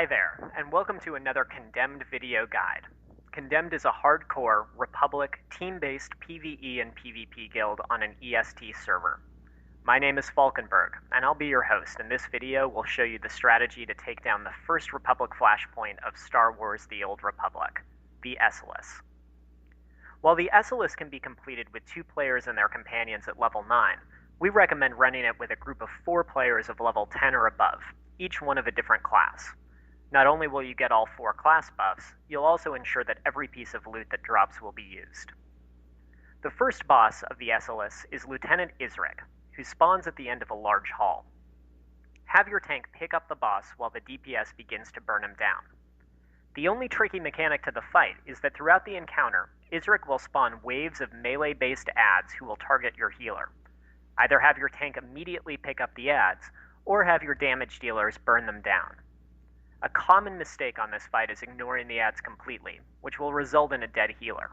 Hi there, and welcome to another Condemned video guide. Condemned is a hardcore, Republic, team-based PvE and PvP guild on an EST server. My name is Falkenberg, and I'll be your host, and this video will show you the strategy to take down the first Republic flashpoint of Star Wars The Old Republic, the Esseles. While the Esseles can be completed with 2 players and their companions at level 9, we recommend running it with a group of 4 players of level 10 or above, each one of a different class. Not only will you get all 4 class buffs, you'll also ensure that every piece of loot that drops will be used. The first boss of the Esseles is Lieutenant Isric, who spawns at the end of a large hall. Have your tank pick up the boss while the DPS begins to burn him down. The only tricky mechanic to the fight is that throughout the encounter, Isric will spawn waves of melee-based adds who will target your healer. Either have your tank immediately pick up the adds, or have your damage dealers burn them down. A common mistake on this fight is ignoring the adds completely, which will result in a dead healer.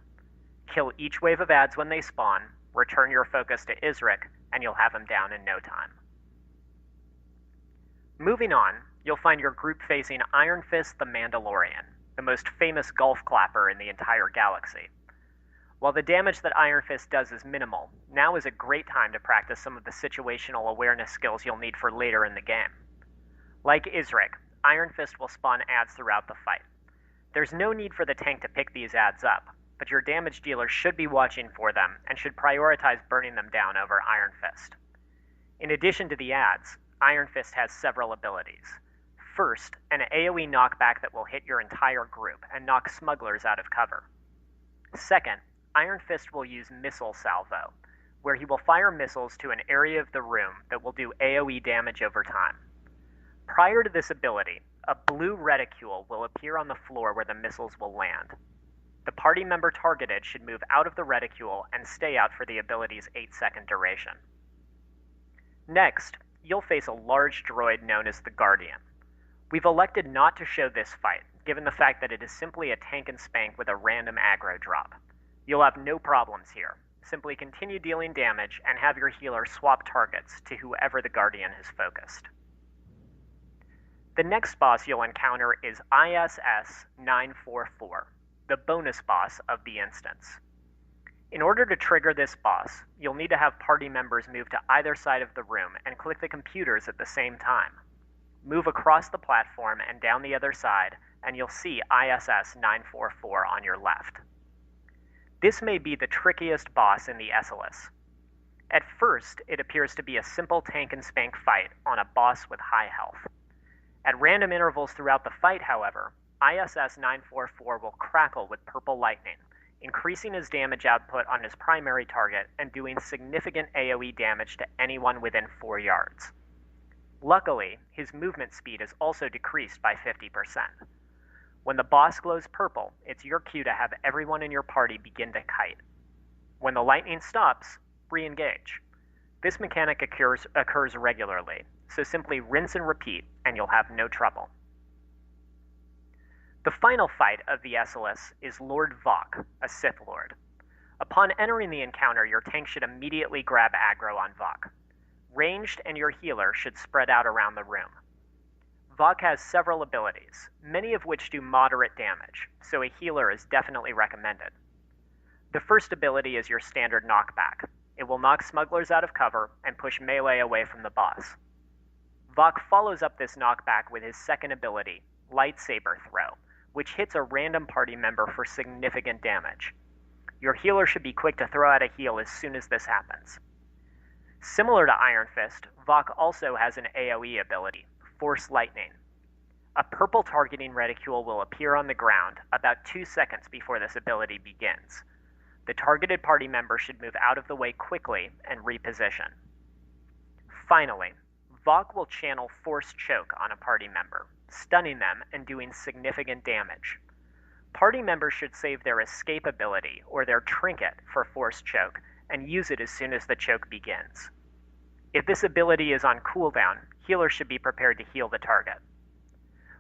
Kill each wave of adds when they spawn, return your focus to Isric, and you'll have him down in no time. Moving on, you'll find your group facing Iron Fist the Mandalorian, the most famous golf clapper in the entire galaxy. While the damage that Iron Fist does is minimal, now is a great time to practice some of the situational awareness skills you'll need for later in the game. Like Isric, Iron Fist will spawn adds throughout the fight. There's no need for the tank to pick these adds up, but your damage dealer should be watching for them and should prioritize burning them down over Iron Fist. In addition to the adds, Iron Fist has several abilities. First, an AoE knockback that will hit your entire group and knock smugglers out of cover. Second, Iron Fist will use Missile Salvo, where he will fire missiles to an area of the room that will do AoE damage over time. Prior to this ability, a blue reticule will appear on the floor where the missiles will land. The party member targeted should move out of the reticule and stay out for the ability's 8-second duration. Next, you'll face a large droid known as the Guardian. We've elected not to show this fight, given the fact that it is simply a tank and spank with a random aggro drop. You'll have no problems here. Simply continue dealing damage and have your healer swap targets to whoever the Guardian has focused. The next boss you'll encounter is ISS 944, the bonus boss of the instance. In order to trigger this boss, you'll need to have party members move to either side of the room and click the computers at the same time. Move across the platform and down the other side, and you'll see ISS 944 on your left. This may be the trickiest boss in the Esseles. At first, it appears to be a simple tank and spank fight on a boss with high health. At random intervals throughout the fight, however, ISS 944 will crackle with purple lightning, increasing his damage output on his primary target and doing significant AoE damage to anyone within 4 yards. Luckily, his movement speed is also decreased by 50%. When the boss glows purple, it's your cue to have everyone in your party begin to kite. When the lightning stops, re-engage. This mechanic occurs regularly, so simply rinse and repeat, and you'll have no trouble. The final fight of the Esseles is Lord Vok, a Sith Lord. Upon entering the encounter, your tank should immediately grab aggro on Vok. Ranged and your healer should spread out around the room. Vok has several abilities, many of which do moderate damage, so a healer is definitely recommended. The first ability is your standard knockback. It will knock smugglers out of cover and push melee away from the boss. Vok follows up this knockback with his second ability, Lightsaber Throw, which hits a random party member for significant damage. Your healer should be quick to throw out a heal as soon as this happens. Similar to Iron Fist, Vok also has an AoE ability, Force Lightning. A purple targeting reticule will appear on the ground about 2 seconds before this ability begins. The targeted party member should move out of the way quickly and reposition. Finally, Vok will channel Force Choke on a party member, stunning them and doing significant damage. Party members should save their escape ability or their trinket for Force Choke and use it as soon as the choke begins. If this ability is on cooldown, healers should be prepared to heal the target.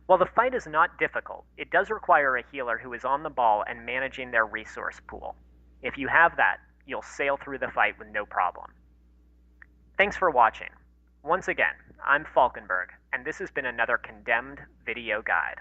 While the fight is not difficult, it does require a healer who is on the ball and managing their resource pool. If you have that, you'll sail through the fight with no problem. Thanks for watching. Once again, I'm Falkenberg, and this has been another Condemned video guide.